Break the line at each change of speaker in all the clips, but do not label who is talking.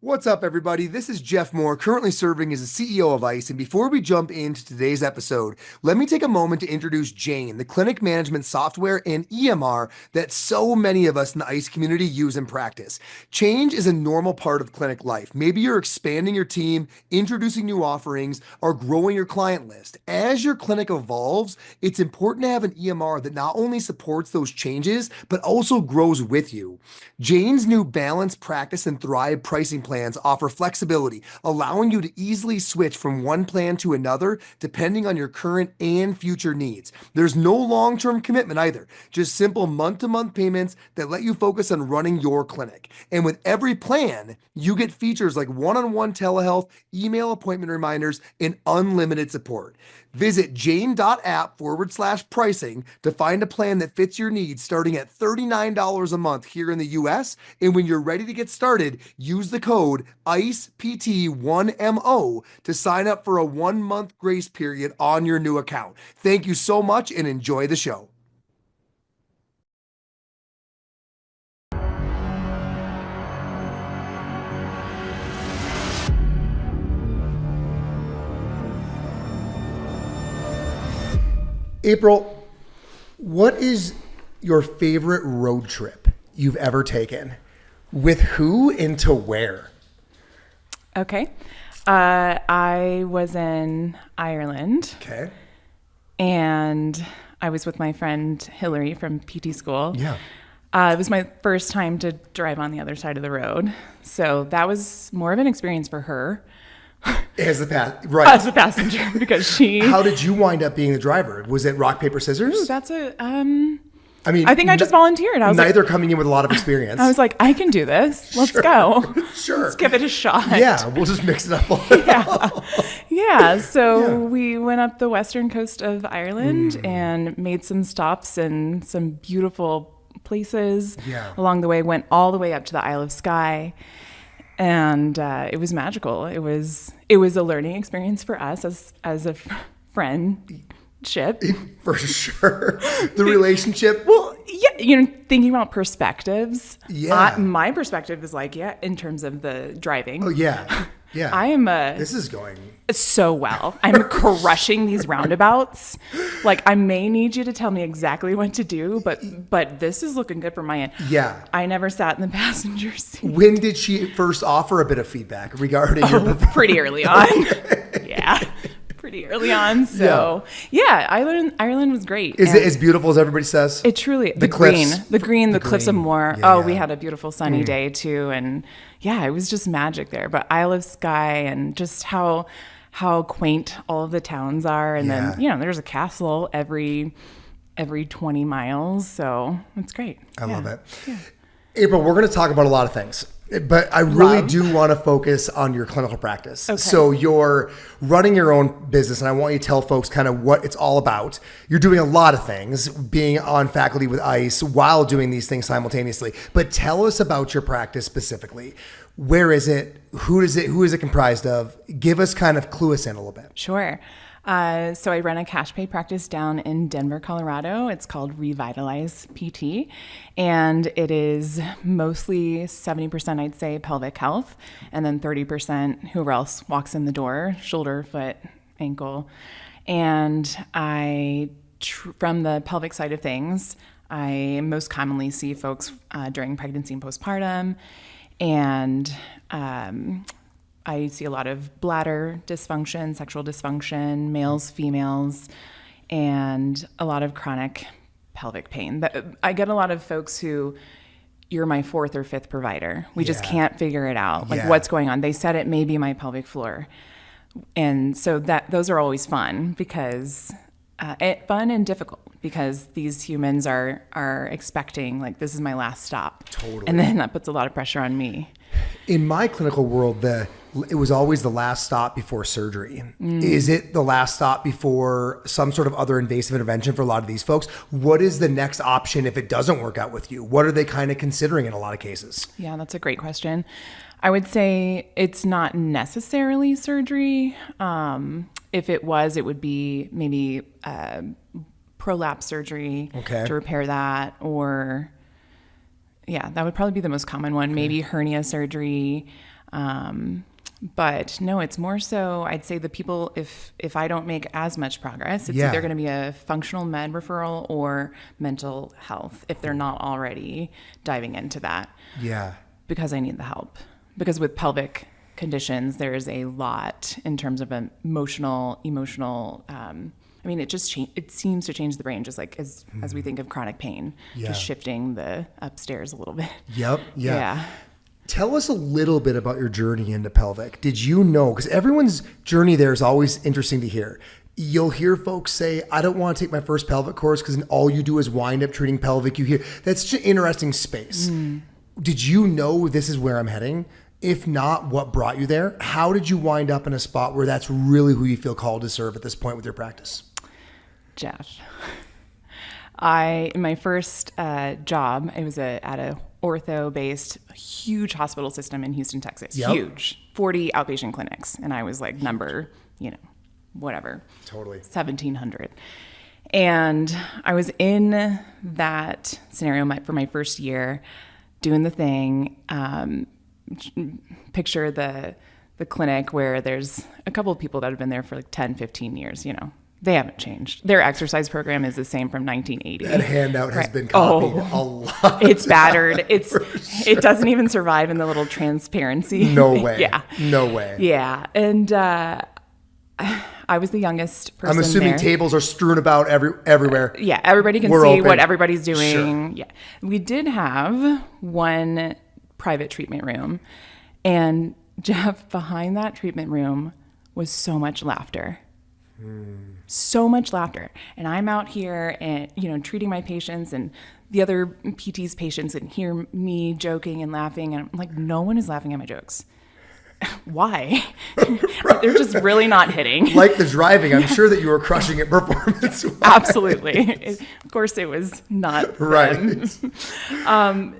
What's up, everybody? This is Jeff Moore, currently serving as the CEO of ICE. And before we jump into today's episode, let me take a moment to introduce Jane, the clinic management software and EMR that so many of us in the ICE community use and practice. Change is a normal part of clinic life. Maybe you're expanding your team, introducing new offerings, or growing your client list. As your clinic evolves, it's important to have an EMR that not only supports those changes, but also grows with you. Jane's new Balance, Practice, and Thrive pricing plans offer flexibility, allowing you to easily switch from one plan to another depending on your current and future needs. There's no long-term commitment either, just simple month-to-month payments that let you focus on running your clinic. And with every plan, you get features like one-on-one telehealth, email appointment reminders, and unlimited support. Visit jane.app/pricing to find a plan that fits your needs starting at $39 a month here in the US. And when you're ready to get started, use the code ICEPT1MO to sign up for a 1-month grace period on your new account. Thank you so much and enjoy the show. April, what is your favorite road trip you've ever taken? With who and to where?
Okay. I was in Ireland.
Okay.
And I was with my friend Hillary from PT school.
Yeah.
It was my first time to drive on the other side of the road. So that was more of an experience for her.
As a
passenger, because she...
How did you wind up being the driver? Was it rock, paper, scissors?
Ooh, that's a...
I mean,
I think I just volunteered. I was
neither coming in with a lot of experience.
I was like, I can do this. Let's go.
Sure.
Let's give it a shot.
Yeah, we'll just mix it up a little.
Yeah. So we went up the western coast of Ireland and made some stops in some beautiful places along the way. Went all the way up to the Isle of Skye. And it was magical. It was a learning experience for us as a friendship.
For sure. The relationship.
Well, yeah, thinking about perspectives.
Yeah.
My perspective is like, in terms of the driving.
Oh, yeah. Yeah.
I am
This is going
so well. I'm crushing these roundabouts. Like, I may need you to tell me exactly what to do, but this is looking good for my end.
Yeah.
I never sat in the passenger seat.
When did she first offer a bit of feedback regarding your performance?
Pretty early on. Yeah. Pretty early on. So Ireland was great.
Is it as beautiful as everybody says?
It truly, the cliffs of Moher. Yeah, we had a beautiful sunny day too. And it was just magic there. But Isle of Skye and just how quaint all of the towns are. And then, there's a castle every 20 miles. So it's great.
I love it. Yeah. April, we're going to talk about a lot of things, but I really do want to focus on your clinical practice. Okay. So you're running your own business, and I want you to tell folks kind of what it's all about. You're doing a lot of things, being on faculty with ICE while doing these things simultaneously. But tell us about your practice specifically. Where is it? Who is it comprised of? Give us clue us in a little bit.
Sure. So I run a cash pay practice down in Denver, Colorado. It's called Revitalize PT, and it is mostly 70%, I'd say, pelvic health, and then 30% whoever else walks in the door, shoulder, foot, ankle. And from the pelvic side of things, I most commonly see folks during pregnancy and postpartum, and I see a lot of bladder dysfunction, sexual dysfunction, males, females, and a lot of chronic pelvic pain. I get a lot of folks who, you're my fourth or fifth provider. We just can't figure it out. Like, what's going on? They said it may be my pelvic floor. And so those are always fun because fun and difficult because these humans are expecting, like, this is my last stop.
Totally.
And then that puts a lot of pressure on me.
In my clinical world, it was always the last stop before surgery. Is it the last stop before some sort of other invasive intervention for a lot of these folks? What is the next option if it doesn't work out with you? What are they kind of considering in a lot of cases? Yeah,
that's a great question. I would say it's not necessarily surgery. If it was, it would be maybe prolapse surgery to repair that, or that would probably be the most common one. Maybe hernia surgery. But no, it's more so, I'd say the people, if I don't make as much progress, it's either going to be a functional med referral or mental health if they're not already diving into that.
Yeah.
Because I need the help. Because with pelvic conditions, there's a lot in terms of emotional, it seems to change the brain, just like as we think of chronic pain, just shifting the upstairs a little bit.
Yep.
Yeah.
Tell us a little bit about your journey into pelvic. Did you know, because everyone's journey there is always interesting to hear. You'll hear folks say, I don't want to take my first pelvic course because all you do is wind up treating pelvic. You hear that's just an interesting space. Did you know this is where I'm heading? If not, what brought you there? How did you wind up in a spot where that's really who you feel called to serve at this point with your practice?
Jeff, in my first job, it was at a ortho-based huge hospital system in Houston, Texas.
Yep.
Huge, 40 outpatient clinics, and I was like number, whatever,
totally
1,700. And I was in that scenario for my first year, doing the thing. Picture the clinic where there's a couple of people that have been there for like 10, 15 years, They haven't changed. Their exercise program is the same from 1980.
That handout has been copied a lot.
It's battered. It doesn't even survive in the little transparency.
No way.
Yeah.
No way.
Yeah. And I was the youngest person
I'm assuming
there.
Tables are strewn about everywhere.
Yeah. Everybody can
We're
see
open.
what everybody's doing.
Sure.
Yeah. We did have one private treatment room. And Jeff, behind that treatment room was so much laughter. So much laughter. And I'm out here and, treating my patients and the other PT's patients and hear me joking and laughing. And I'm like, no one is laughing at my jokes. Why? They're just really not hitting.
Like the driving, I'm sure that you were crushing it performance-wise.
Absolutely. Of course, it was not
right.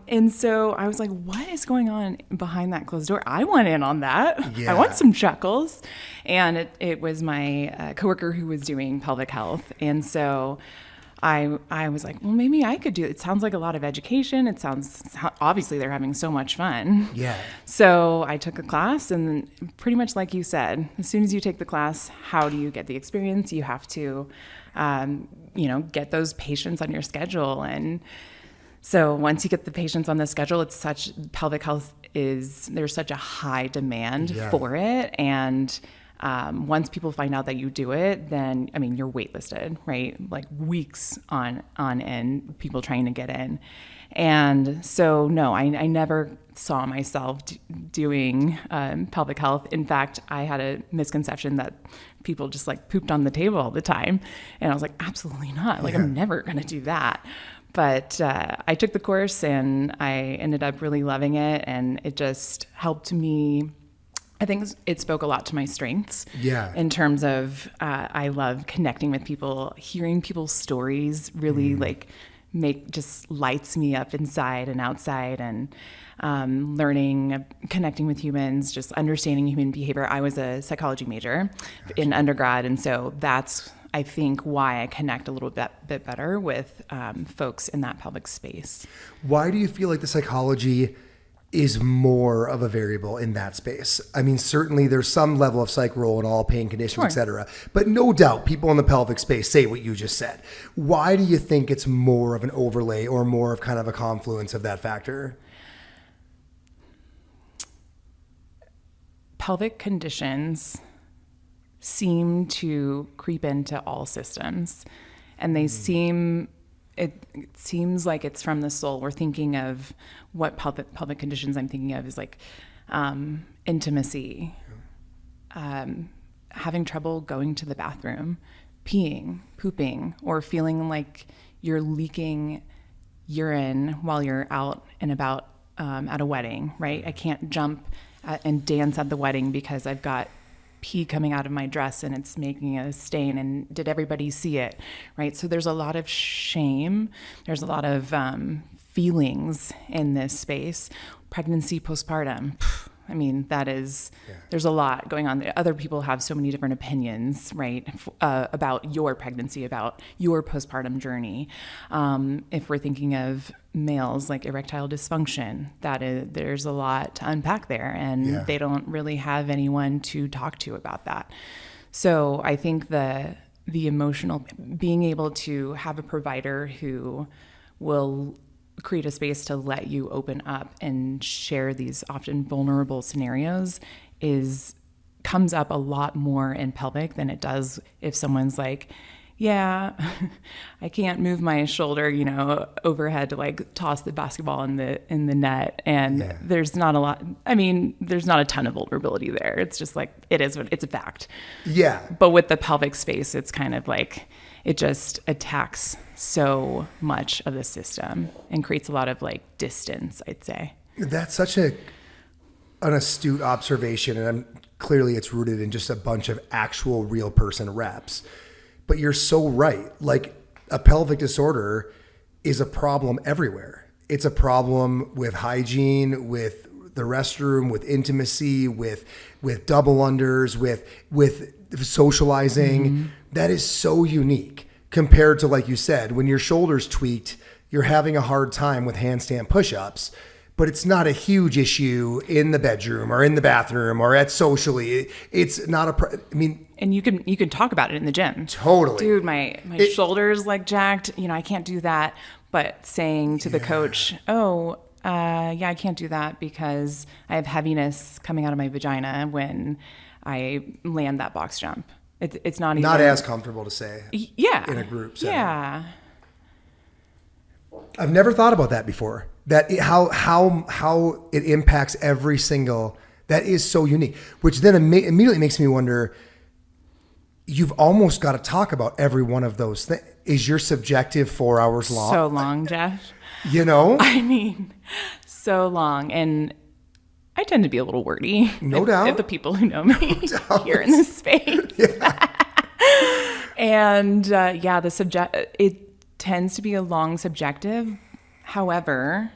And so I was like, what is going on behind that closed door? I want in on that.
Yeah.
I want some chuckles. And it was my coworker who was doing pelvic health. And so I was like, well, maybe I could do it. It sounds like a lot of education. It sounds, obviously they're having so much fun.
Yeah.
So I took a class, and pretty much like you said, as soon as you take the class, how do you get the experience? You have to, get those patients on your schedule. And so once you get the patients on the schedule, pelvic health there's such a high demand for it. And once people find out that you do it, then, you're waitlisted, right? Like weeks on end, people trying to get in. And so, no, I never saw myself doing pelvic health. In fact, I had a misconception that people just like pooped on the table all the time. And I was like, absolutely not. Like, I'm never going to do that. But I took the course and I ended up really loving it. And it just helped me. I think it spoke a lot to my strengths.
Yeah.
In terms of, I love connecting with people, hearing people's stories really just lights me up inside and outside, and learning, connecting with humans, just understanding human behavior. I was a psychology major in undergrad. And so that's, I think, why I connect a little bit better with folks in that pelvic space.
Why do you feel like the psychology is more of a variable in that space? Certainly there's some level of psych role in all pain conditions, et cetera, but no doubt people in the pelvic space say what you just said. Why do you think it's more of an overlay or more of kind of a confluence of that factor?
Pelvic conditions seem to creep into all systems, and it seems like it's from the soul. We're thinking of what pelvic conditions I'm thinking of is like intimacy, having trouble going to the bathroom, peeing, pooping, or feeling like you're leaking urine while you're out and about at a wedding, right? I can't jump and dance at the wedding because I've got pee coming out of my dress and it's making a stain, and did everybody see it, right? So there's a lot of shame. There's a lot of feelings in this space. Pregnancy, postpartum, I mean, there's a lot going on. Other people have so many different opinions, right, about your pregnancy, about your postpartum journey. If we're thinking of males, like erectile dysfunction, there's a lot to unpack there, and they don't really have anyone to talk to about that. So I think the emotional, being able to have a provider who will create a space to let you open up and share these often vulnerable scenarios comes up a lot more in pelvic than it does if someone's like, yeah, I can't move my shoulder, overhead to like toss the basketball in the net. And there's not a lot, there's not a ton of vulnerability there. It's just like, it's a fact.
Yeah.
But with the pelvic space, it's kind of like, it just attacks so much of the system and creates a lot of like distance, I'd say.
That's such an astute observation. And clearly it's rooted in just a bunch of actual real person reps. But you're so right. Like, a pelvic disorder is a problem everywhere. It's a problem with hygiene, with the restroom, with intimacy, with double unders, with socializing. Mm-hmm. That is so unique compared to, like you said, when your shoulder's tweaked, you're having a hard time with handstand push-ups, but it's not a huge issue in the bedroom or in the bathroom or at socially. It's not
and you can talk about it in the gym.
Totally.
Dude, my shoulder's like jacked, I can't do that. But saying to the coach, I can't do that because I have heaviness coming out of my vagina when I land that box jump. It's not even...
Not as comfortable to say.
Yeah.
In a group setting.
Yeah.
I've never thought about that before. How it impacts every single... That is so unique. Which then immediately makes me wonder, you've almost got to talk about every one of those things. Is your subjective 4 hours long?
So long, Jeff. So long. And I tend to be a little wordy.
No doubt.
If the people who know me here in this space. Yeah. And it tends to be a long subjective. However,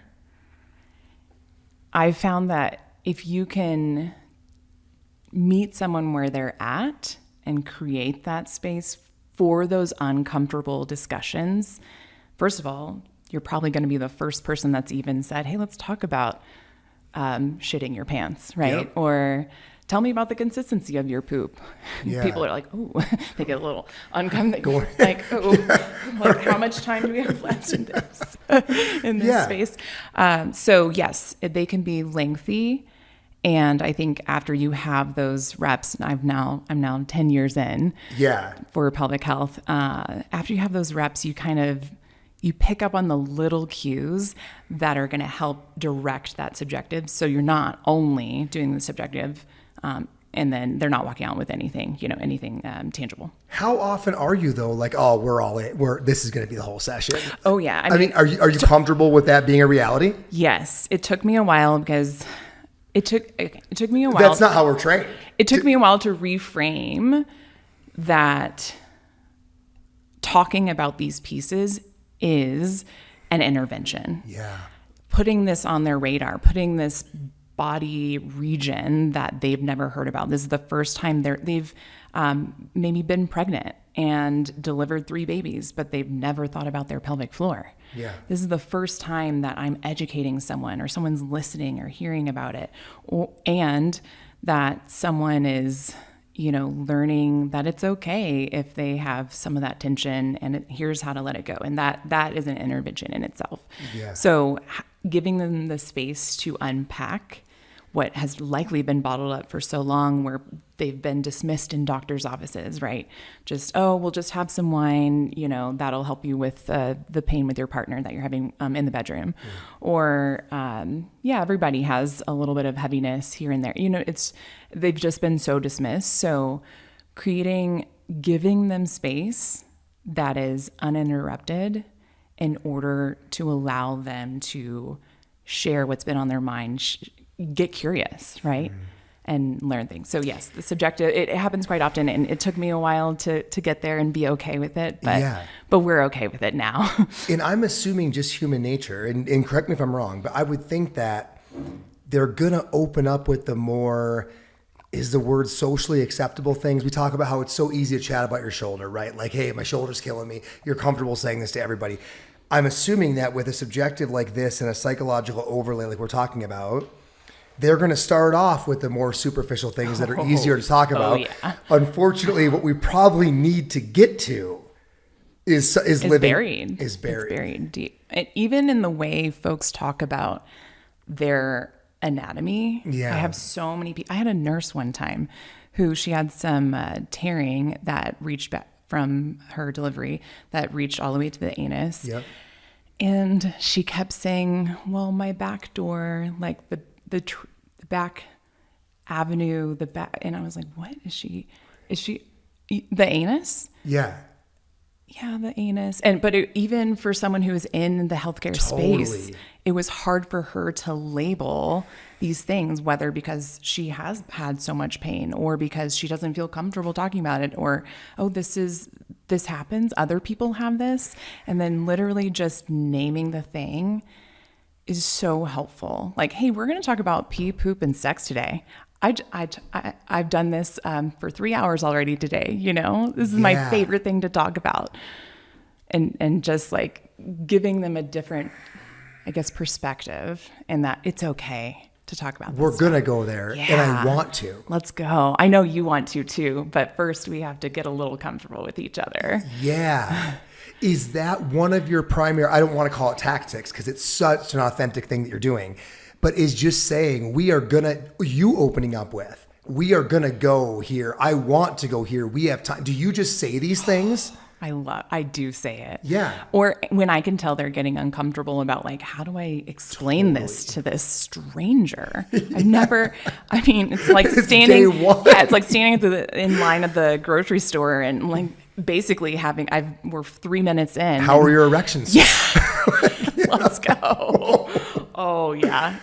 I found that if you can meet someone where they're at and create that space for those uncomfortable discussions, first of all, you're probably going to be the first person that's even said, hey, let's talk about shitting your pants, right? Yep. Or tell me about the consistency of your poop. Yeah. People are like, oh, they get a little uncomfortable. Like, like how much time do we have left in this space? So yes, they can be lengthy. And I think after you have those reps, I'm now 10 years in for pelvic health. After you have those reps, you pick up on the little cues that are going to help direct that subjective. So you're not only doing the subjective, and then they're not walking out with anything tangible. How
often are you though? Like, we're all in. This is going to be the whole session.
Oh yeah.
I mean, are you comfortable with that being a reality?
Yes. It took me a while because it took me a while.
That's not how we're trained.
It took me a while to reframe that talking about these pieces is an intervention.
Yeah.
Putting this on their radar, putting this body region that they've never heard about. This is the first time they've maybe been pregnant and delivered 3 babies, but they've never thought about their pelvic floor.
Yeah.
This is the first time that I'm educating someone or someone's listening or hearing about it, and that someone is learning that it's okay if they have some of that tension, and here's how to let it go. And that is an intervention in itself.
Yeah.
So giving them the space to unpack what has likely been bottled up for so long, where they've been dismissed in doctors' offices, right? We'll just have some wine, that'll help you with the pain with your partner that you're having in the bedroom. Or, everybody has a little bit of heaviness here and there. They've just been so dismissed. So giving them space that is uninterrupted in order to allow them to share what's been on their mind, get curious, right? And learn things. So yes, the subjective, it happens quite often, and it took me a while to get there and be okay with it, but we're okay with it now.
And I'm assuming just human nature, and correct me if I'm wrong, but I would think that they're going to open up with the more, is the word socially acceptable things. We talk about how it's so easy to chat about your shoulder, right? Like, hey, my shoulder's killing me. You're comfortable saying this to everybody. I'm assuming that with a subjective like this and a psychological overlay like we're talking about, they're going to start off with the more superficial things that are easier to talk about.
Yeah.
Unfortunately, what we probably need to get to is
buried.
It's
buried deep. And even in the way folks talk about their anatomy.
Yeah.
I have so many people. I had a nurse one time who she had some tearing that reached back from her delivery that reached all the way to the anus.
Yep.
And she kept saying, well, my back door, like the back avenue, the back. And I was like, what is she the anus?
Yeah.
Yeah, the anus. But even for someone who is in the healthcare space, it was hard for her to label these things, whether because she has had so much pain or because she doesn't feel comfortable talking about it, or, oh, this happens. Other people have this. And then literally just naming the thing is so helpful. Like, hey, we're going to talk about pee, poop, and sex today. I've done this for 3 hours already today. This is my favorite thing to talk about, and just like giving them a different, I guess, perspective, and that it's okay to talk about this.
We're going to go there, and I want to.
Let's go. I know you want to too, but first we have to get a little comfortable with each other.
Yeah. Is that one of your primary, I don't want to call it tactics because it's such an authentic thing that you're doing, but is just saying, we are going to go here. I want to go here. We have time. Do you just say these things?
I do say it.
Yeah.
Or when I can tell they're getting uncomfortable about, like, how do I explain this to this stranger? I've never, it's like standing, it's like standing in line at the grocery store and like basically we're 3 minutes in.
How are your erections?
Yeah. Let's go. Oh yeah.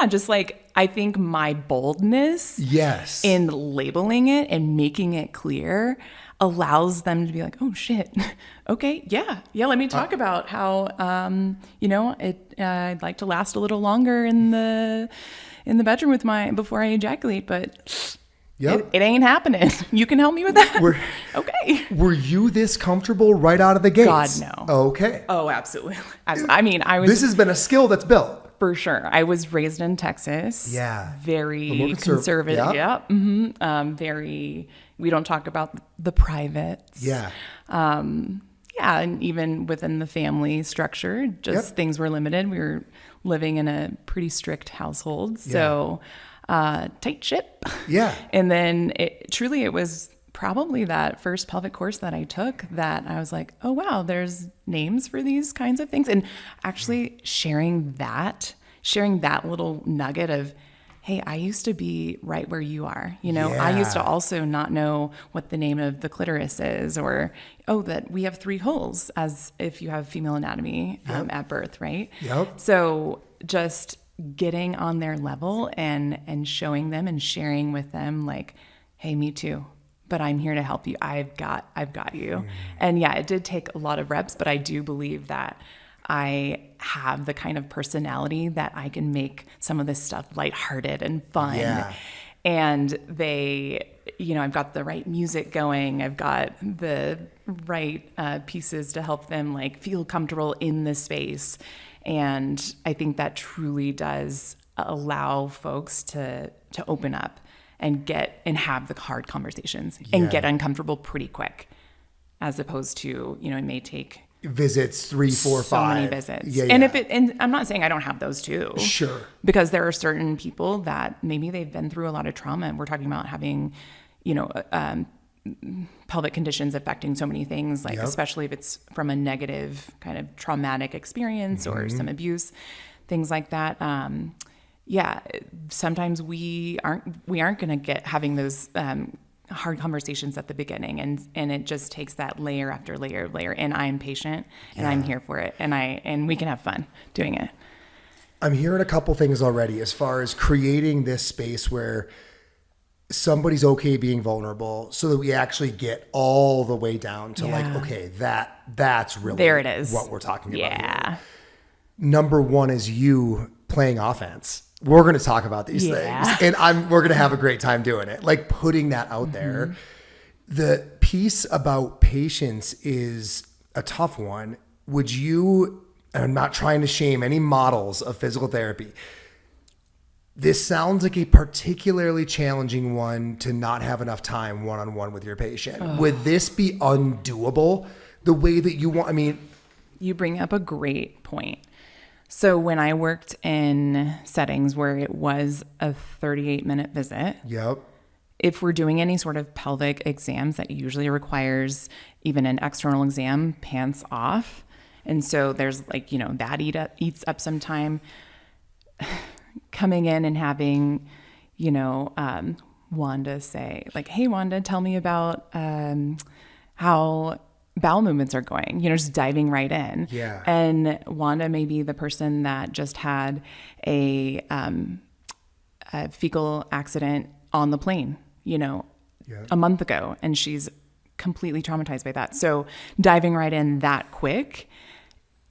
Just like, I think my boldness in labeling it and making it clear allows them to be like, oh shit. Okay. Yeah. Let me talk about how, I'd like to last a little longer in the bedroom before I ejaculate, but it ain't happening. You can help me with that. Okay.
Were you this comfortable right out of the gates?
God, no.
Okay.
Oh, absolutely. I was.
This has been a skill that's built.
For sure. I was raised in Texas.
Yeah.
Very conservative. Yeah. Mm-hmm. We don't talk about the privates.
Yeah.
And even within the family structure, things were limited. We were living in a pretty strict household. So tight ship.
Yeah.
And then it was probably that first pelvic course that I took that I was like, oh, wow, there's names for these kinds of things. And actually sharing that little nugget of, hey, I used to be right where you are. I used to also not know what the name of the clitoris is, or, oh, that we have 3 holes as if you have female anatomy at birth, right?
Yep.
So just getting on their level and showing them and sharing with them like, hey, me too. But I'm here to help you. I've got you. And it did take a lot of reps, but I do believe that I have the kind of personality that I can make some of this stuff lighthearted and fun. Yeah. And I've got the right music going. I've got the right pieces to help them like feel comfortable in the space. And I think that truly does allow folks to open up and have the hard conversations and get uncomfortable pretty quick, as opposed to, it may take
visits 3, 4, 5.
So many visits. Yeah. And I'm not saying I don't have those too.
Sure.
Because there are certain people that maybe they've been through a lot of trauma, and we're talking about having, pelvic conditions affecting so many things, like especially if it's from a negative kind of traumatic experience or some abuse, things like that. Sometimes we aren't going to get having those hard conversations at the beginning, and it just takes that layer after layer, and I'm patient and I'm here for it, and we can have fun doing it.
I'm hearing a couple things already as far as creating this space where somebody's okay being vulnerable, so that we actually get all the way down to like, okay, that's really
there it is.
What we're talking about here.
Yeah.
Number one is you playing offense. we're going to talk about these
Yeah.
things, and we're going to have a great time doing it. Like putting that out there. The piece about patience is a tough one. Would you, and I'm not trying to shame any models of physical therapy. This sounds like a particularly challenging one to not have enough time one-on-one with your patient. Would this be undoable the way that you want? I mean,
You bring up a great point. So when I worked in settings where it was a 38-minute visit,
yep.
if we're doing any sort of pelvic exams, that usually requires even an external exam, pants off. And so there's like, that eats up some time. Coming in and having, Wanda say like, hey, Wanda, tell me about how bowel movements are going, just diving right in.
Yeah.
And Wanda may be the person that just had a fecal accident on the plane, a month ago, and she's completely traumatized by that. So diving right in that quick,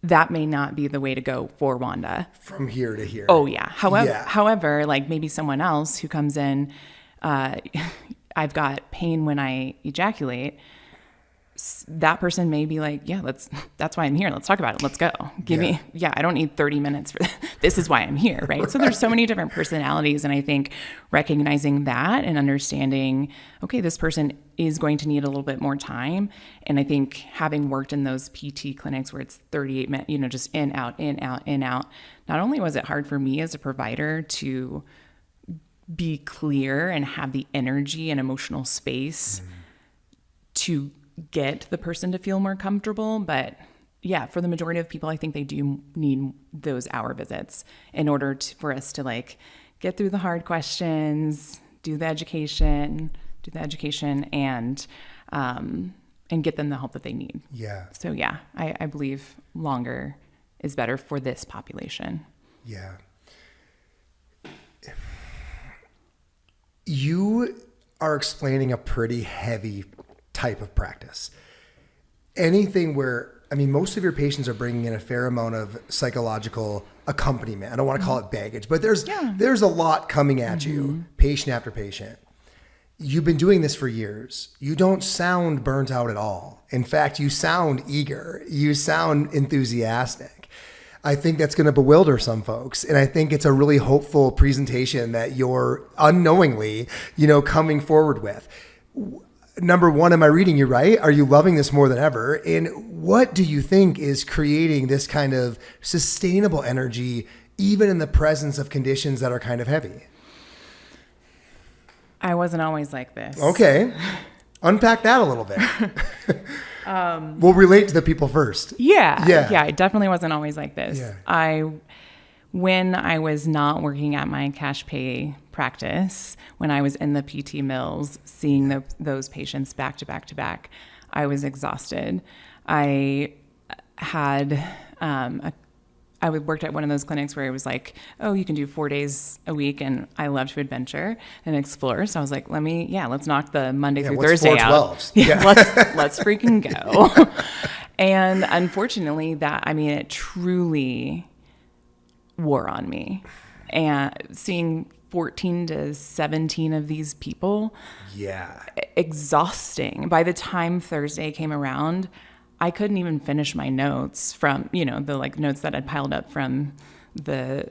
that may not be the way to go for Wanda.
From here to here.
Oh yeah. However, like maybe someone else who comes in, I've got pain when I ejaculate. That person may be like, yeah, that's why I'm here. Let's talk about it. Let's go. I don't need 30 minutes for this is why I'm here. Right. So there's so many different personalities. And I think recognizing that and understanding, okay, this person is going to need a little bit more time. And I think having worked in those PT clinics where it's 38 minutes, just in, out, in, out, in, out, not only was it hard for me as a provider to be clear and have the energy and emotional space to get the person to feel more comfortable. But yeah, for the majority of people, I think they do need those hour visits in order for us to like get through the hard questions, do the education and get them the help that they need.
Yeah.
So yeah, I believe longer is better for this population.
Yeah. You are explaining a pretty heavy type of practice. Anything where, most of your patients are bringing in a fair amount of psychological accompaniment. I don't want to call it baggage, but there's a lot coming at you, patient after patient. You've been doing this for years. You don't sound burnt out at all. In fact, you sound eager. You sound enthusiastic. I think that's going to bewilder some folks. And I think it's a really hopeful presentation that you're unknowingly, coming forward with. Number one, am I reading you right? Are you loving this more than ever? And what do you think is creating this kind of sustainable energy, even in the presence of conditions that are kind of heavy?
I wasn't always like this.
Okay. Unpack that a little bit. We'll relate to the people first.
Yeah. I definitely wasn't always like this.
Yeah.
When I was not working at my cash pay practice, when I was in the PT mills, seeing those patients back to back to back, I was exhausted. I had, I worked at one of those clinics where it was like, oh, you can do 4 days a week. And I love to adventure and explore. So I was like, let's knock the Monday through Thursday out.
Yeah.
Let's freaking go. And unfortunately it truly wore on me. And seeing 14 to 17 of these people, exhausting. By the time Thursday came around, I couldn't even finish my notes from, the notes that I'd piled up from the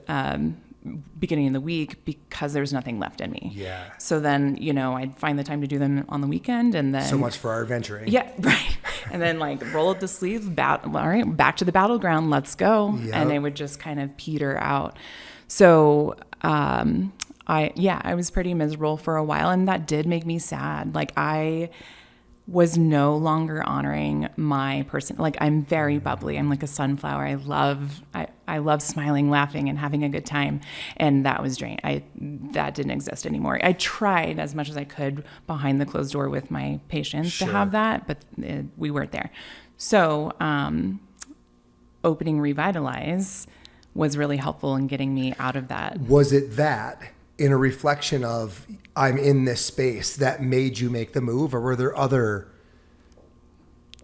beginning of the week because there was nothing left in me.
Yeah.
So then, I'd find the time to do them on the weekend, and then
so much for our adventuring.
Yeah, right. And then roll up the sleeves, all right, back to the battleground, let's go.
Yep.
And it would just kind of peter out. So I was pretty miserable for a while, and that did make me sad. I was no longer honoring my person. I'm very bubbly. I'm like a sunflower. I love smiling, laughing, and having a good time. And that was drained. That didn't exist anymore. I tried as much as I could behind the closed door with my patients to have that, but we weren't there. So opening Revitalize was really helpful in getting me out of that.
Was it that in a reflection of I'm in this space that made you make the move, or were there other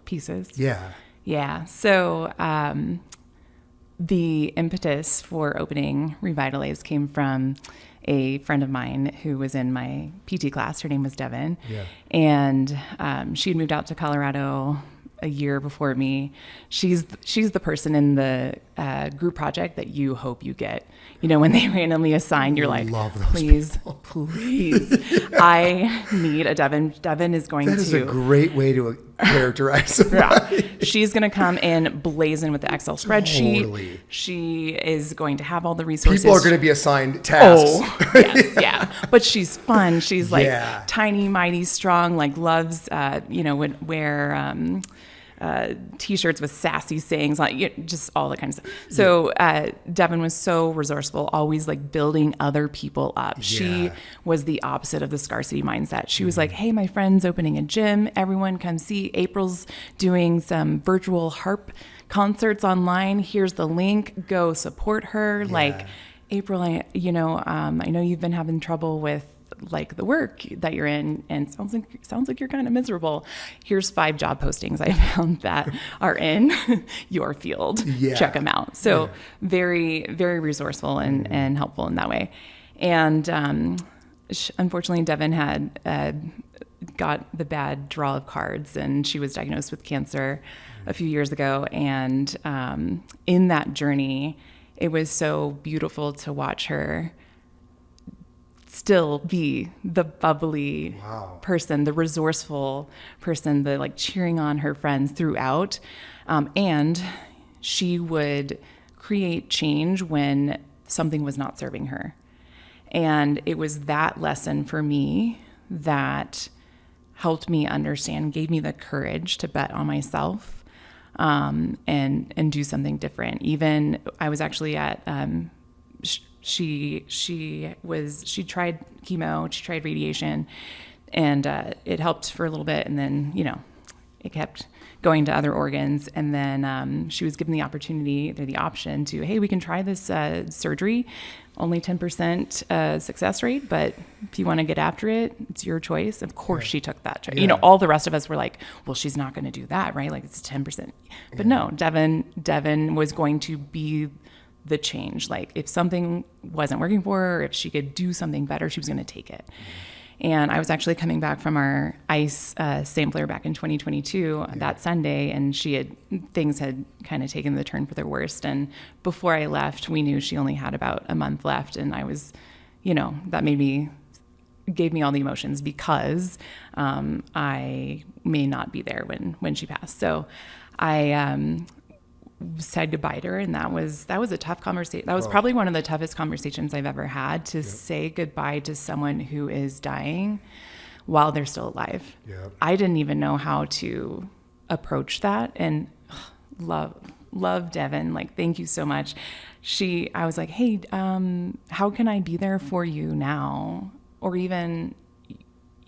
pieces?
Yeah.
Yeah. So The impetus for opening Revitalize came from a friend of mine who was in my PT class. Her name was Devin.
Yeah.
And she had moved out to Colorado a year before me. She's the person in the group project that you hope you get. You know, when they randomly assign, you're like, please, please, I need a Devin. Devin is going to.
That is a great way to characterize it.
Yeah. She's going to come in blazing with the Excel spreadsheet.
Totally.
She is going to have all the resources.
People are going to be assigned tasks.
Oh, yes, yeah. But she's fun. She's like
Yeah.
tiny, mighty, strong, like loves, would wear T-shirts with sassy sayings, like just all that kind of stuff. So Devin was so resourceful, always like building other people up.
Yeah.
She was the opposite of the scarcity mindset. She was like, hey, my friend's opening a gym. Everyone come see. April's doing some virtual harp concerts online. Here's the link. Go support her.
Yeah.
Like, April, I know you've been having trouble with like the work that you're in, and sounds like you're kind of miserable. Here's 5 job postings I found that are in your field.
Yeah.
Check them out. So very, very resourceful and helpful in that way. And unfortunately, Devin had got the bad draw of cards, and she was diagnosed with cancer a few years ago. And in that journey, it was so beautiful to watch her still be the bubbly person, the resourceful person, the like cheering on her friends throughout. And she would create change when something was not serving her. And it was that lesson for me that helped me understand, gave me the courage to bet on myself, and do something different. Even I was actually at, she tried chemo, she tried radiation, and it helped for a little bit, and then it kept going to other organs, and then she was given the option to, hey, we can try this surgery, only 10% success rate, but if you want to get after it, it's your choice. Of course, she took that.
Yeah.
All the rest of us were like, well, she's not going to do that, right? Like it's 10%, but no, Devin was going to be the change. Like if something wasn't working for her, if she could do something better, she was going to take it. And I was actually coming back from our ICE sampler back in 2022 that Sunday, and things had kind of taken the turn for the worst. And before I left, we knew she only had about a month left, and I was, that gave me all the emotions because I may not be there when she passed. So I said goodbye to her, and that was a tough conversation. That was probably one of the toughest conversations I've ever had, to say goodbye to someone who is dying while they're still alive.
Yep.
I didn't even know how to approach that, and love Devin. Like, thank you so much. I was like, hey, how can I be there for you now? Or even,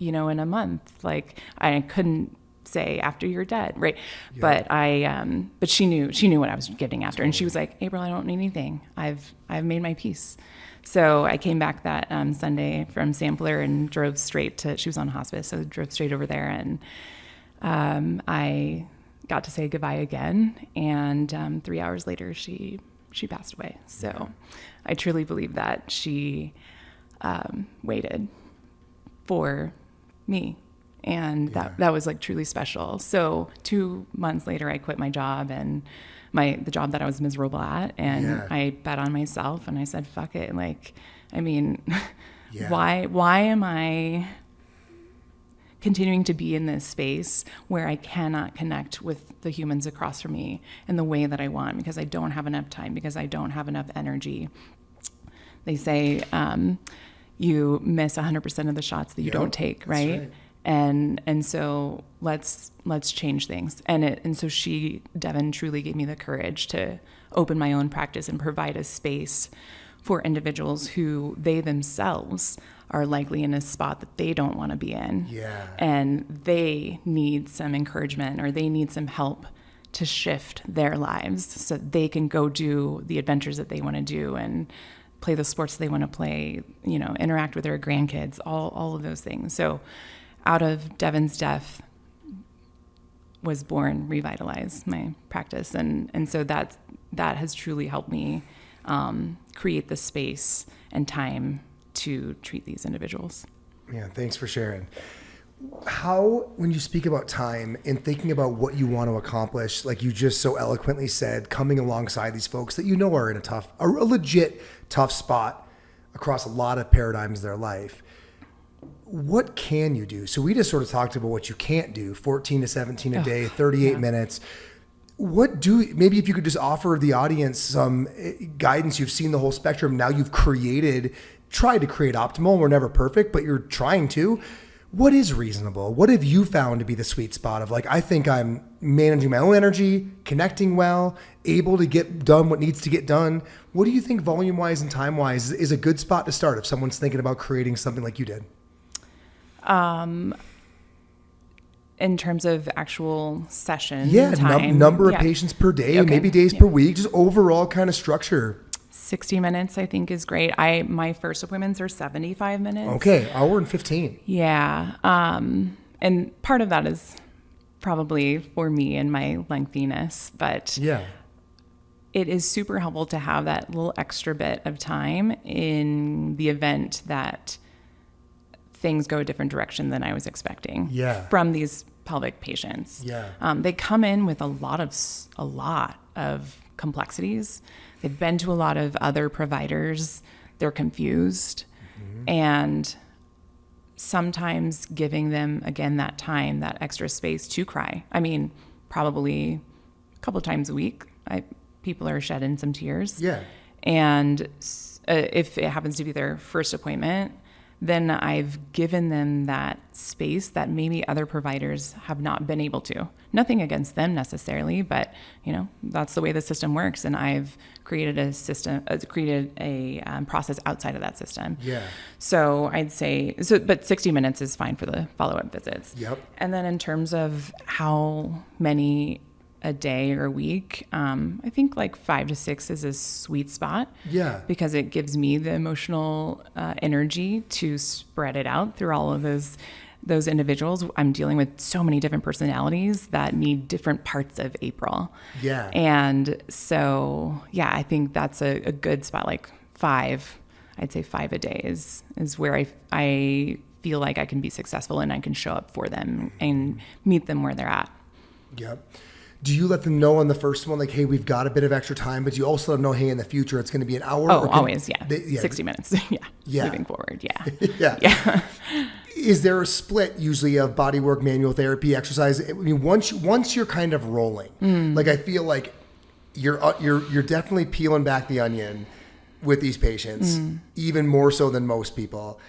in a month. Like, I couldn't say after you're dead, right? Yeah. But she knew what I was getting after, and she was like, April, I don't need anything. I've made my peace. So I came back that Sunday from sampler and drove straight to. She was on hospice, so drove straight over there, and I got to say goodbye again. And 3 hours later, she passed away. So I truly believe that she waited for me. And that was like truly special. So 2 months later, I quit my job and the job that I was miserable at, and I bet on myself, and I said, fuck it. Like, I mean, why am I continuing to be in this space where I cannot connect with the humans across from me in the way that I want, because I don't have enough time, because I don't have enough energy. They say you miss 100% of the shots that you don't take, right? And so let's change things. And so Devin truly gave me the courage to open my own practice and provide a space for individuals who they themselves are likely in a spot that they don't want to be in. Yeah. And they need some encouragement, or they need some help to shift their lives so they can go do the adventures that they want to do and play the sports they want to play, interact with their grandkids, all of those things. So out of Devin's death was born Revitalize, my practice. And so that has truly helped me create the space and time to treat these individuals.
Yeah, thanks for sharing. How, when you speak about time and thinking about what you want to accomplish, like you just so eloquently said, coming alongside these folks that you know are in a legit tough spot across a lot of paradigms of their life, what can you do? So we just sort of talked about what you can't do, 14 to 17 a day, 38 minutes. Maybe if you could just offer the audience some guidance. You've seen the whole spectrum. Now you've tried to create optimal. We're never perfect, but you're trying to. What is reasonable? What have you found to be the sweet spot of, like, I think I'm managing my own energy, connecting well, able to get done what needs to get done? What do you think volume-wise and time-wise is a good spot to start if someone's thinking about creating something like you did?
In terms of actual session
time. Number of patients per day, maybe days per week, just overall kind of structure.
60 minutes, I think, is great. My first appointments are 75 minutes.
Okay, hour and 15.
Yeah. And part of that is probably for me and my lengthiness, but it is super helpful to have that little extra bit of time in the event that things go a different direction than I was expecting from these pelvic patients. They come in with a lot of complexities. They've been to a lot of other providers. They're confused. And sometimes giving them, again, that time, that extra space to cry. I mean, probably a couple times a week, people are shedding some tears. And if it happens to be their first appointment, then I've given them that space that maybe other providers have not been able to. Nothing against them necessarily, but that's the way the system works. And I've created a process outside of that system. So I'd say, but 60 minutes is fine for the follow-up visits. And then in terms of how many a day or a week, I think like 5 to 6 is a sweet spot. Because it gives me the emotional energy to spread it out through all of those individuals. I'm dealing with so many different personalities that need different parts of April. And so, I think that's a good spot. Like 5, I'd say 5 a day is where I feel like I can be successful and I can show up for them and meet them where they're at.
Do you let them know on the first one, like, hey, we've got a bit of extra time, but you also let them know, hey, in the future, it's going to be an hour?
Always, 60 minutes, moving forward,
Is there a split usually of body work, manual therapy, exercise? I mean, once you're kind of rolling, like, I feel like you're definitely peeling back the onion with these patients, even more so than most people.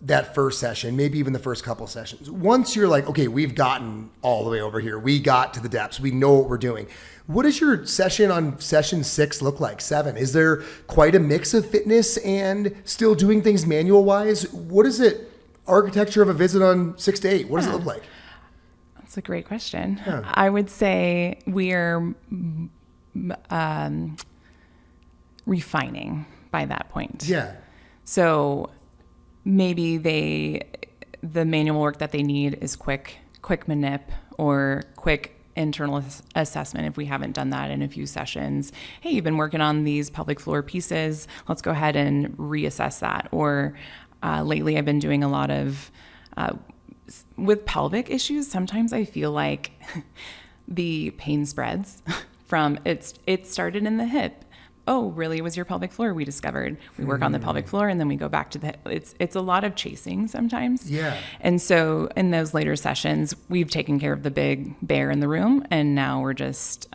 That first session, maybe even the first couple sessions. Once you're like, okay, we've gotten all the way over here. We got to the depths. We know what we're doing. What does your session on session 6 look like? 7? Is there quite a mix of fitness and still doing things manual wise? What is it? Architecture of a visit on 6 to 8. What does it look like?
That's a great question. I would say we're refining by that point. So maybe the manual work that they need is quick manip or quick internal assessment if we haven't done that in a few sessions. Hey, you've been working on these pelvic floor pieces. Let's go ahead and reassess that. Or lately I've been doing a lot of, with pelvic issues, sometimes I feel like the pain spreads from it started in the hip. Oh, really? It was your pelvic floor we discovered. We work on the pelvic floor and then we go back to it's a lot of chasing sometimes. And so in those later sessions, we've taken care of the big bear in the room and now we're just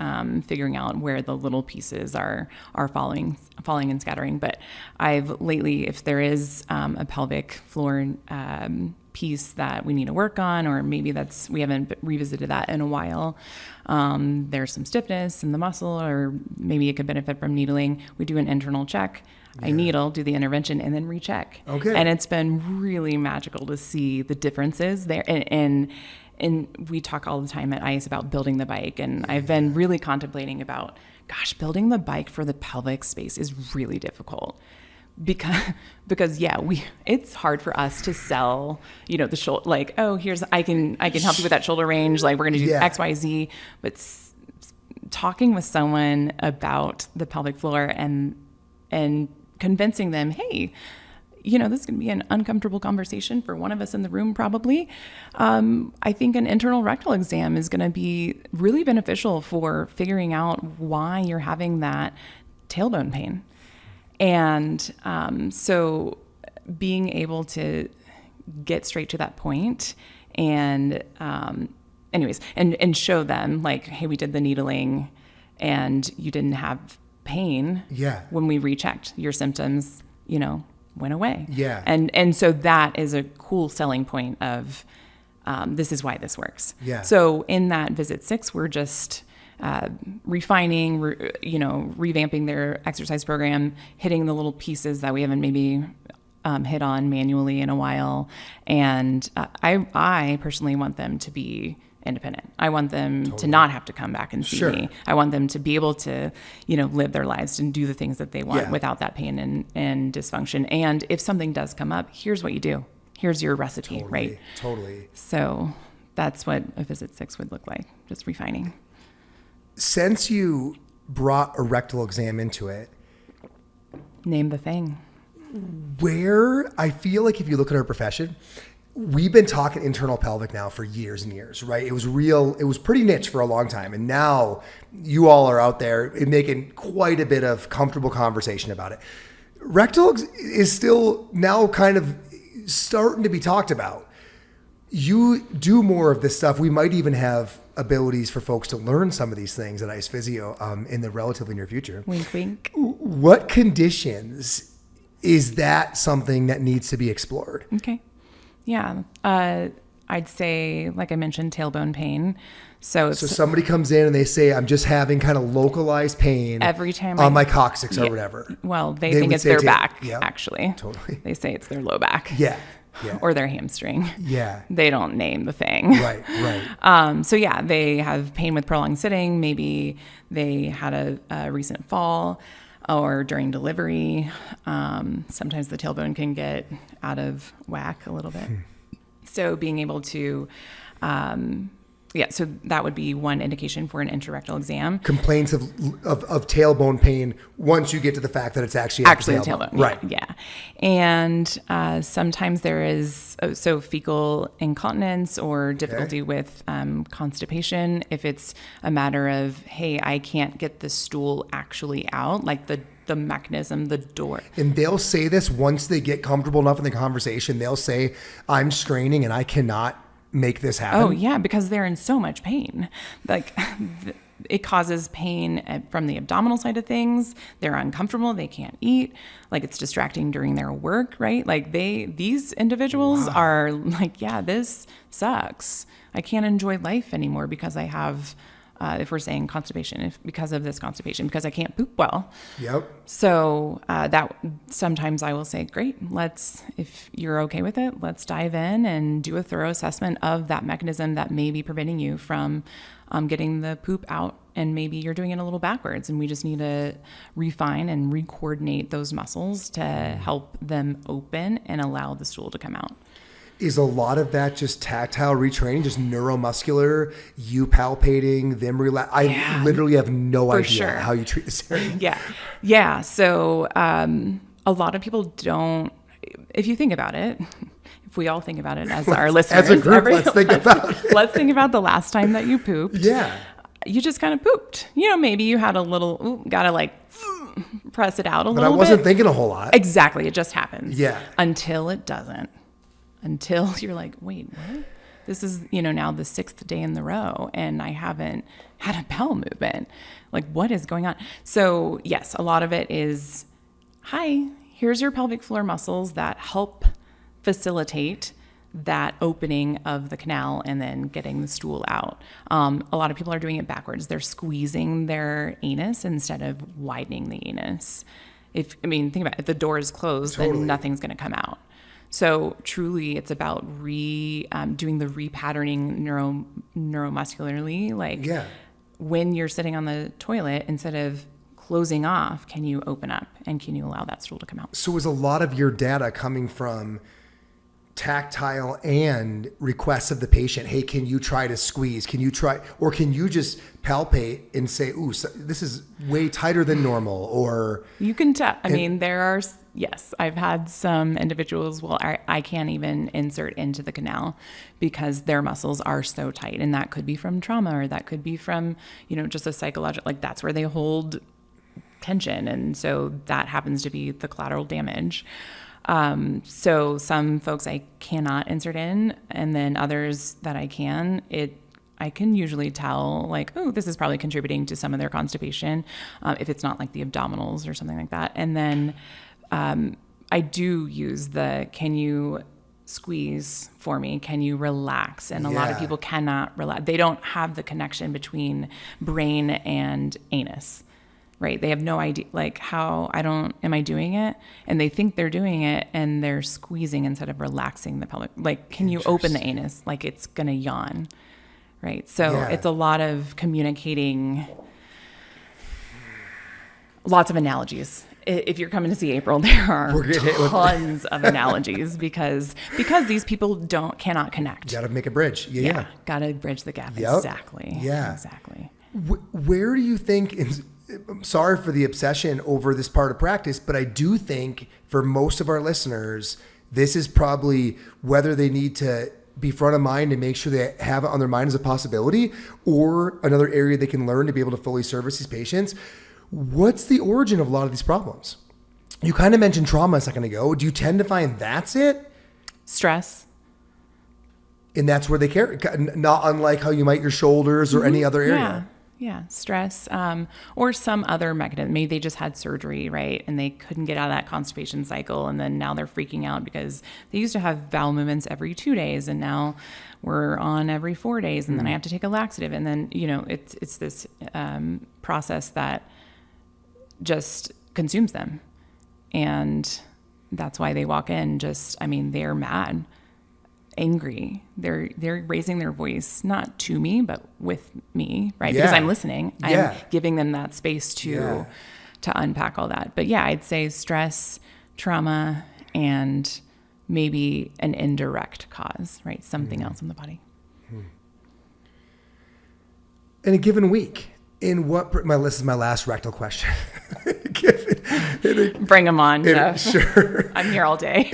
figuring out where the little pieces are falling and scattering. But I've lately, if there is a pelvic floor piece that we need to work on, or maybe we haven't revisited that in a while. There's some stiffness in the muscle, or maybe it could benefit from needling. We do an internal check. I needle, do the intervention, and then recheck. And it's been really magical to see the differences there. And we talk all the time at ICE about building the bike. And I've been really contemplating about, building the bike for the pelvic space is really difficult. Because it's hard for us to sell, the shoulder, like, oh, I can help you with that shoulder range. Like, we're going to do X, Y, Z, but talking with someone about the pelvic floor and convincing them, hey, this is going to be an uncomfortable conversation for one of us in the room, probably. I think an internal rectal exam is going to be really beneficial for figuring out why you're having that tailbone pain. And so being able to get straight to that point and and show them like, hey, we did the needling and you didn't have pain.
Yeah.
When we rechecked, your symptoms, went away.
Yeah.
And so that is a cool selling point of this is why this works.
Yeah.
So in that visit 6, we're just refining, revamping their exercise program, hitting the little pieces that we haven't maybe hit on manually in a while. And I personally want them to be independent. I want them to not have to come back and see me. I want them to be able to, live their lives and do the things that they want without that pain and dysfunction. And if something does come up, here's what you do. Here's your recipe, right?
Totally.
So that's what a visit 6 would look like, just refining.
Since you brought a rectal exam into it,
name the thing.
Where I feel like if you look at our profession, we've been talking internal pelvic now for years and years, right? It was pretty niche for a long time. And now you all are out there making quite a bit of comfortable conversation about it. Rectal is still now kind of starting to be talked about. You do more of this stuff. We might even have abilities for folks to learn some of these things at ICE Physio in the relatively near future.
Wink, wink.
What conditions is that something that needs to be explored?
Okay. Yeah. I'd say, like I mentioned, tailbone pain. So
somebody comes in and they say, I'm just having kind of localized pain
every time
on my coccyx or whatever.
Well, they think it's their back, actually.
Totally.
They say it's their low back.
Yeah.
Or their hamstring.
Yeah.
They don't name the thing.
Right.
So yeah, they have pain with prolonged sitting. Maybe they had a recent fall or during delivery. Sometimes the tailbone can get out of whack a little bit. So being able to, so that would be one indication for an intrarectal exam.
Complaints of tailbone pain once you get to the fact that it's actually a tailbone. Right.
Yeah. And sometimes there is fecal incontinence or difficulty with constipation. If it's a matter of, hey, I can't get the stool actually out, like the mechanism, the door.
And they'll say this once they get comfortable enough in the conversation. They'll say, I'm straining and I cannot make this happen.
Oh yeah, because they're in so much pain. Like it causes pain from the abdominal side of things. They're uncomfortable. They can't eat. Like it's distracting during their work, right? Like these individuals are like, yeah, this sucks. I can't enjoy life anymore because I have, if we're saying constipation, because of this constipation, because I can't poop well.
Yep.
So that sometimes I will say, great, if you're okay with it, let's dive in and do a thorough assessment of that mechanism that may be preventing you from getting the poop out. And maybe you're doing it a little backwards and we just need to refine and re-coordinate those muscles to help them open and allow the stool to come out.
Is a lot of that just tactile retraining, just neuromuscular, you palpating, them relax? I literally have no idea how you treat this area.
Yeah. So a lot of people don't, if you think about it, if we all think about it as our listeners.
As a group, let's think about it.
Let's think about the last time that you pooped.
Yeah.
You just kind of pooped. Maybe you had a little, gotta like press it out a little bit.
But I wasn't thinking a whole lot.
Exactly. It just happens.
Yeah.
Until it doesn't. Until you're like, wait, what? This is, now the 6th day in the row and I haven't had a bowel movement. Like, what is going on? So yes, a lot of it is, hi, here's your pelvic floor muscles that help facilitate that opening of the canal and then getting the stool out. A lot of people are doing it backwards. They're squeezing their anus instead of widening the anus. Think about it. If the door is closed, then nothing's going to come out. So truly, it's about doing the repatterning neuromuscularly. Like when you're sitting on the toilet, instead of closing off, can you open up and can you allow that stool to come out?
So is a lot of your data coming from tactile and requests of the patient. Hey, can you try to squeeze? Can you try, or can you just palpate and say, ooh, so this is way tighter than normal? Or
you can tell. I mean, there are, yes, I've had some individuals, well, I can't even insert into the canal because their muscles are so tight. And that could be from trauma, or that could be from, just a psychological, like that's where they hold tension. And so that happens to be the collateral damage. So some folks I cannot insert in, and then others that I can, I can usually tell like, oh, this is probably contributing to some of their constipation, if it's not like the abdominals or something like that. And then I do use can you squeeze for me? Can you relax? And a lot of people cannot relax. They don't have the connection between brain and anus. Right. They have no idea, like am I doing it? And they think they're doing it and they're squeezing instead of relaxing the pelvic. Like, can you open the anus? Like it's going to yawn. Right. So it's a lot of communicating, lots of analogies. If you're coming to see April, there are tons of analogies because these people cannot connect.
You got to make a bridge. Yeah.
Got to bridge the gap.
Yep.
Exactly.
Yeah.
Exactly.
Where do you think, I'm sorry for the obsession over this part of practice, but I do think for most of our listeners, this is probably whether they need to be front of mind and make sure they have it on their mind as a possibility, or another area they can learn to be able to fully service these patients. What's the origin of a lot of these problems? You kind of mentioned trauma a second ago. Do you tend to find that's it?
Stress.
And that's where they carry, not unlike how you might your shoulders or any other area.
Yeah, stress, or some other mechanism. Maybe they just had surgery, right? And they couldn't get out of that constipation cycle. And then now they're freaking out because they used to have bowel movements every 2 days. And now we're on every 4 days. And then I have to take a laxative. And then, it's this process that just consumes them. And that's why they walk in they're mad, angry. They're raising their voice, not to me, but with me, right?
Yeah.
Because I'm listening. I'm giving them that space to unpack all that. But yeah, I'd say stress, trauma, and maybe an indirect cause, right? Something else in the body.
In a given week, this is my last rectal question.
Bring them on.
Sure.
I'm here all day.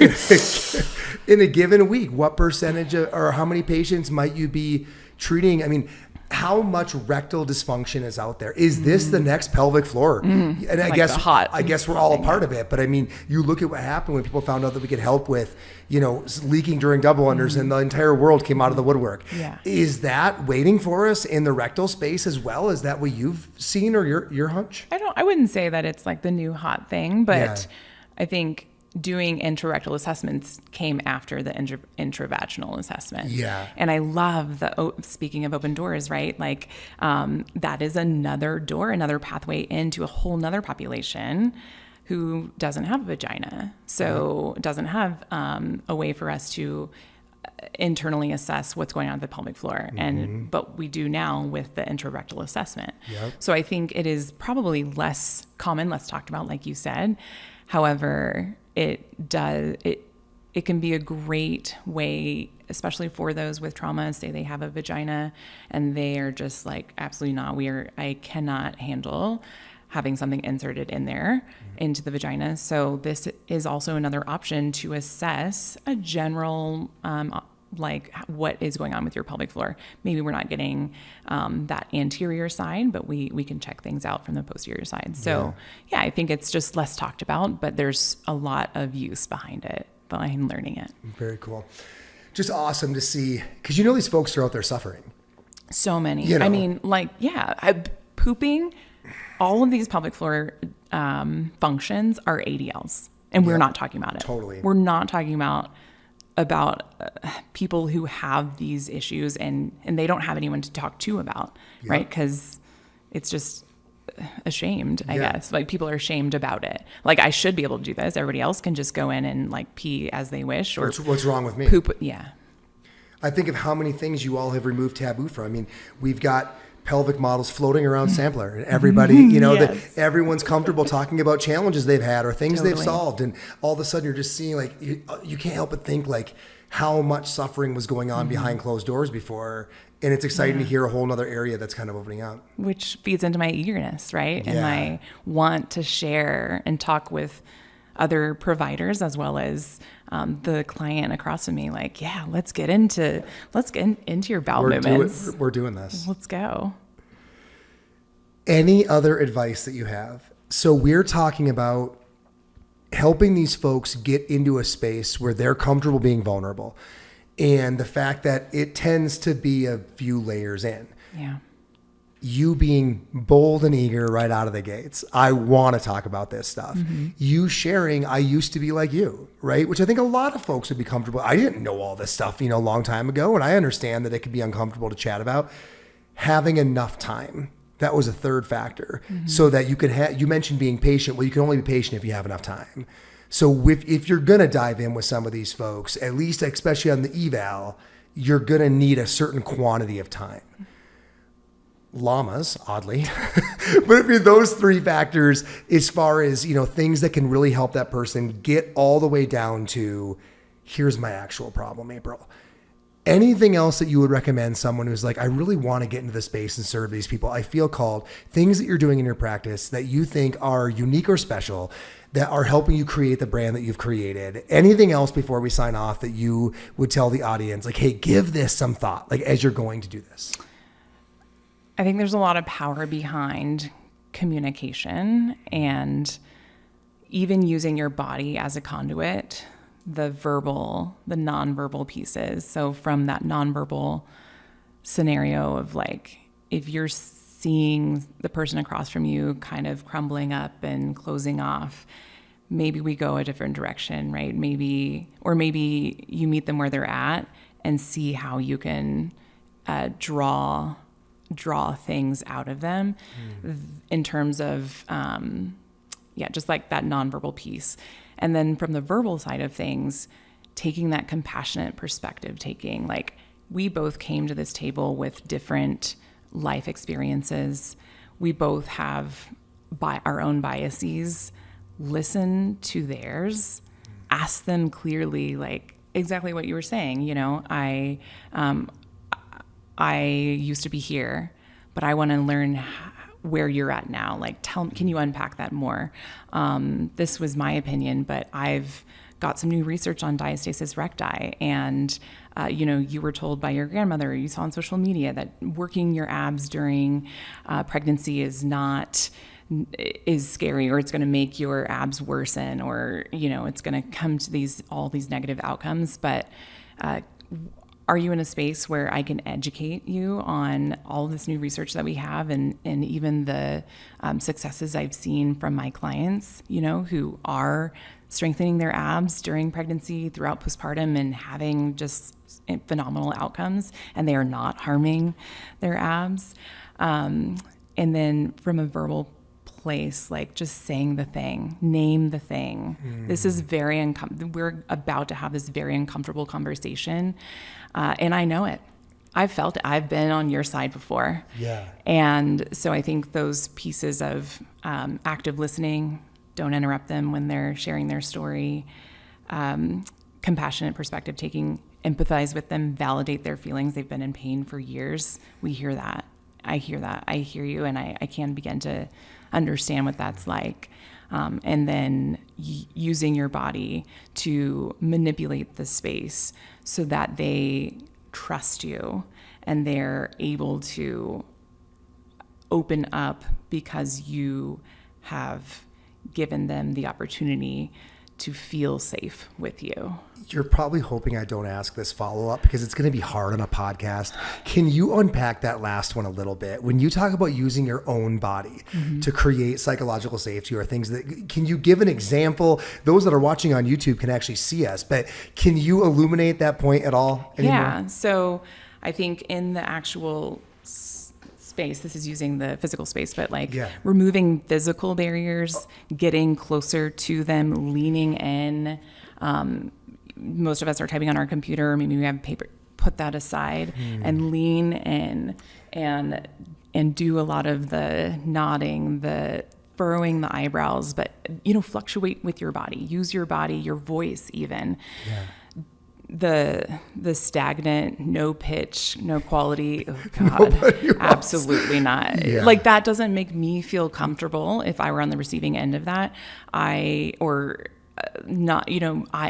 In a given week, what percentage or how many patients might you be treating? I mean, how much rectal dysfunction is out there? Is this the next pelvic floor? And I guess we're all a part of it. But I mean, you look at what happened when people found out that we could help with, leaking during double unders, and the entire world came out of the woodwork.
Yeah.
Is that waiting for us in the rectal space as well? Is that what you've seen, or your hunch?
I wouldn't say that it's like the new hot thing, but I think doing intrarectal assessments came after the intravaginal assessment.
Yeah.
And I love speaking of open doors, right? Like, that is another door, another pathway into a whole nother population who doesn't have a vagina. So doesn't have a way for us to internally assess what's going on at the pelvic floor. But we do now with the intrarectal assessment.
Yep.
So I think it is probably less common, less talked about, like you said. However, it can be a great way, especially for those with trauma, say they have a vagina and they are just like, absolutely not. I cannot handle having something inserted in there into the vagina. So this is also another option to assess a general, like what is going on with your pelvic floor. Maybe we're not getting that anterior side, but we can check things out from the posterior side. So yeah, I think it's just less talked about, but there's a lot of use behind learning it.
Very cool. Just awesome to see, because these folks are out there suffering.
So many. I mean, pooping, all of these pelvic floor functions are ADLs, and we're not talking about it.
Totally.
We're not talking about people who have these issues and they don't have anyone to talk to about, right? Because it's just ashamed, I guess. Like, people are ashamed about it. Like, I should be able to do this. Everybody else can just go in and like pee as they wish. Or
what's wrong with me?
Poop. Yeah.
I think of how many things you all have removed taboo from. I mean, we've got pelvic models floating around Sampler, and everybody, that everyone's comfortable talking about challenges they've had or things they've solved. And all of a sudden you're just seeing, like, you can't help but think, like, how much suffering was going on behind closed doors before. And it's exciting to hear a whole nother area that's kind of opening up.
Which feeds into my eagerness, right?
Yeah.
And my want to share and talk with other providers as well as the client across from me. Like, yeah, let's get into your bowel movements.
We're doing this.
Let's go.
Any other advice that you have? So we're talking about helping these folks get into a space where they're comfortable being vulnerable. And the fact that it tends to be a few layers in.
Yeah.
You being bold and eager right out of the gates. I want to talk about this stuff. You sharing, I used to be like you, right? Which I think a lot of folks would be comfortable. I didn't know all this stuff, a long time ago. And I understand that it could be uncomfortable to chat about. Having enough time. That was a third factor. So that you could you mentioned being patient. Well, you can only be patient if you have enough time. So if you're going to dive in with some of these folks, at least especially on the eval, you're going to need a certain quantity of time. Llamas, oddly. But I mean, those three factors, as far as, things that can really help that person get all the way down to, here's my actual problem, April. Anything else that you would recommend someone who's like, I really want to get into the space and serve these people. I feel called. Things that you're doing in your practice that you think are unique or special that are helping you create the brand that you've created. Anything else before we sign off that you would tell the audience, like, hey, give this some thought, like as you're going to do this?
I think there's a lot of power behind communication and even using your body as a conduit, the nonverbal pieces. So from that nonverbal scenario of like, if you're seeing the person across from you kind of crumbling up and closing off, maybe we go a different direction, right? Maybe you meet them where they're at and see how you can draw things out of them in terms of, just like that nonverbal piece. And then from the verbal side of things, taking that compassionate perspective, like we both came to this table with different life experiences. We both have our own biases. Listen to theirs, ask them clearly, like exactly what you were saying. I used to be here, but I want to learn where you're at now. Like, can you unpack that more? This was my opinion, but I've got some new research on diastasis recti. And, you were told by your grandmother, you saw on social media that working your abs during pregnancy is scary, or it's going to make your abs worsen, or, it's going to come to all these negative outcomes. But, are you in a space where I can educate you on all this new research that we have and even the successes I've seen from my clients, who are strengthening their abs during pregnancy, throughout postpartum, and having just phenomenal outcomes, and they are not harming their abs. And then from a verbal place, like just saying the thing, name the thing. This is we're about to have this very uncomfortable conversation. And I know it. I've felt it. I've been on your side before.
Yeah.
And so I think those pieces of active listening, don't interrupt them when they're sharing their story, compassionate perspective taking, empathize with them, validate their feelings. They've been in pain for years. We hear that. I hear that. I hear you, and I can begin to understand what that's like. And then using your body to manipulate the space so that they trust you and they're able to open up because you have given them the opportunity to feel safe with you.
You're probably hoping I don't ask this follow-up because it's going to be hard on a podcast. Can you unpack that last one a little bit? When you talk about using your own body to create psychological safety or things can you give an example? Those that are watching on YouTube can actually see us, but can you illuminate that point at all anymore?
Yeah. So I think in the actual space, this is using the physical space, but removing physical barriers, getting closer to them, leaning in. Most of us are typing on our computer, maybe we have paper, put that aside and lean in and do a lot of the nodding, the furrowing the eyebrows, but fluctuate with your body, use your body, your voice even. the stagnant, no pitch, no quality. Oh God, absolutely not.
Yeah.
Like that doesn't make me feel comfortable if I were on the receiving end of that. Not,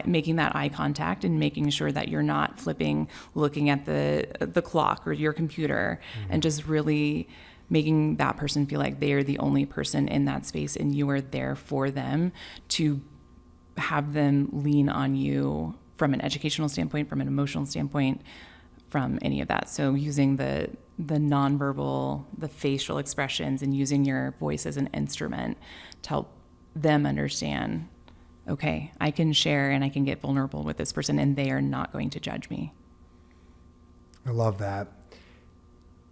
making that eye contact and making sure that you're not flipping, looking at the clock or your computer, and just really making that person feel like they are the only person in that space and you are there for them, to have them lean on you from an educational standpoint, from an emotional standpoint, from any of that. So using the nonverbal, the facial expressions, and using your voice as an instrument to help them understand, okay, I can share and I can get vulnerable with this person and they are not going to judge me.
I love that.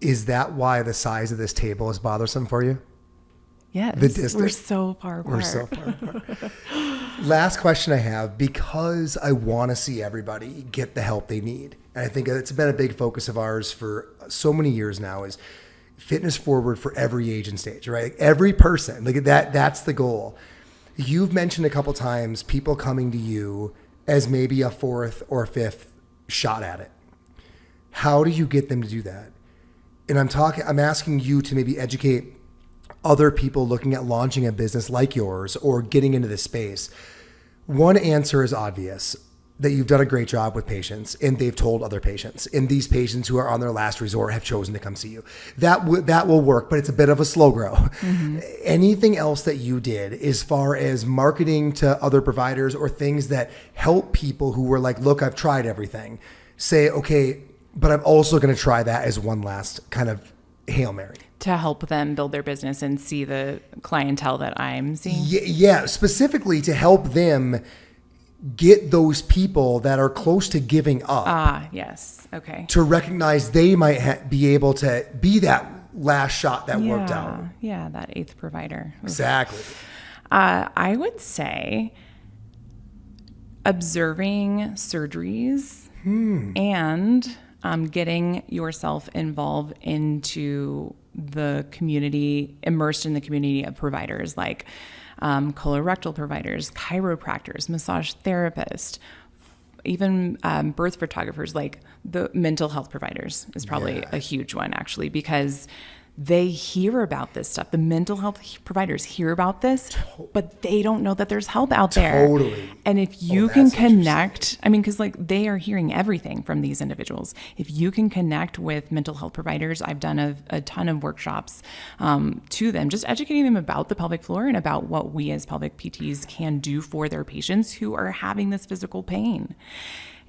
Is that why the size of this table is bothersome for you?
Yes,
the distance.
We're so far apart.
We're so far apart. Last question I have, because I want to see everybody get the help they need. And I think it's been a big focus of ours for so many years now, is fitness forward for every age and stage, right? Every person, like that's the goal. You've mentioned a couple times people coming to you as maybe a fourth or fifth shot at it. How do you get them to do that? And I'm asking you to maybe educate other people looking at launching a business like yours or getting into this space. One answer is obvious, that you've done a great job with patients and they've told other patients, and these patients who are on their last resort have chosen to come see you. That will work, but it's a bit of a slow grow. Mm-hmm. Anything else that you did as far as marketing to other providers or things that help people who were like, look, I've tried everything, say, okay, but I'm also going to try that as one last kind of Hail Mary?
To help them build their business and see the clientele that I'm seeing?
Yeah, specifically to help them get those people that are close to giving up.
Yes. Okay.
To recognize they might be able to be that last shot that worked out.
Yeah, that eighth provider.
Exactly.
I would say observing surgeries and getting yourself involved into the community, immersed in the community of providers like colorectal providers, chiropractors, massage therapists, even birth photographers, like the mental health providers is probably a huge one, actually, because they hear about this stuff. The mental health providers hear about this, but they don't know that there's help out there.
Totally.
And if you can connect, because like they are hearing everything from these individuals. If you can connect with mental health providers, I've done a ton of workshops to them, just educating them about the pelvic floor and about what we as pelvic PTs can do for their patients who are having this physical pain.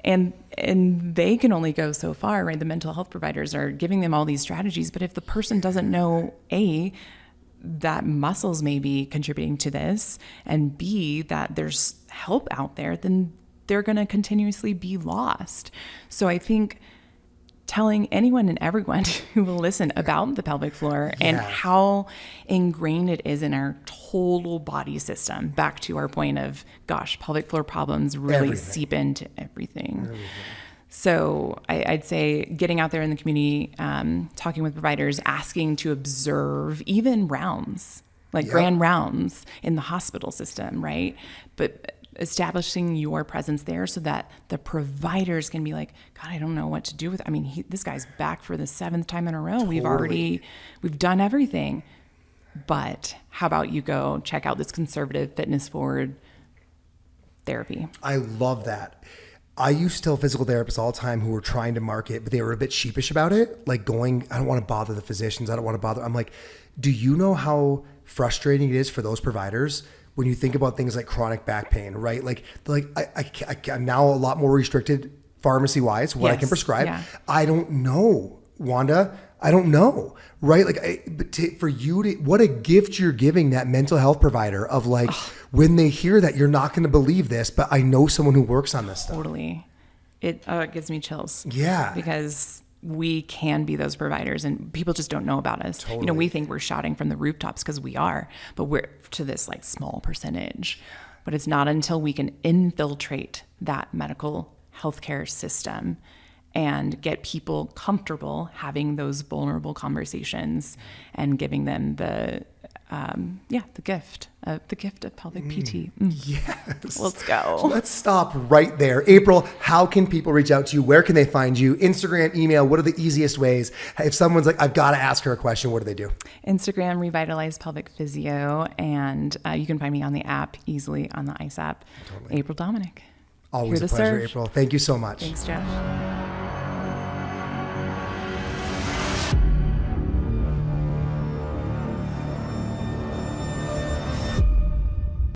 And they can only go so far, right? The mental health providers are giving them all these strategies, but if the person doesn't know, A, that muscles may be contributing to this, and B, that there's help out there, then they're going to continuously be lost. So I think telling anyone and everyone who will listen about the pelvic floor and how ingrained it is in our total body system, back to our point of, gosh, pelvic floor problems really seep into everything. So I'd say getting out there in the community, talking with providers, asking to observe even rounds, like grand rounds in the hospital system, right? But establishing your presence there so that the providers can be like, God, I don't know what to do with it. This guy's back for the 7th time in a row.
Totally.
We've done everything. But how about you go check out this conservative fitness forward therapy?
I love that. I used to tell physical therapists all the time who were trying to market, but they were a bit sheepish about it. Like I don't want to bother the physicians. I don't want to bother. I'm like, do you know how frustrating it is for those providers when you think about things like chronic back pain, right? Like I'm now a lot more restricted pharmacy wise, what I can prescribe. Yeah. I don't know, Wanda. I don't know, right? For you to, what a gift you're giving that mental health provider of like, when they hear that, you're not going to believe this, but I know someone who works on this stuff.
Totally. It gives me chills.
Yeah.
Because we can be those providers and people just don't know about us.
Totally.
We think we're shouting from the rooftops because we are, but we're to this like small percentage. But it's not until we can infiltrate that medical healthcare system and get people comfortable having those vulnerable conversations and giving them the the gift of pelvic PT.
Yes.
Let's go.
So let's stop right there. April, how can people reach out to you? Where can they find you? Instagram, email, what are the easiest ways? If someone's like, I've got to ask her a question, what do they do?
Instagram, Revitalize Pelvic Physio, and you can find me on the app easily on the ICE app. Totally. April Dominick.
Always a pleasure, April. Thank you so much.
Thanks, Jeff.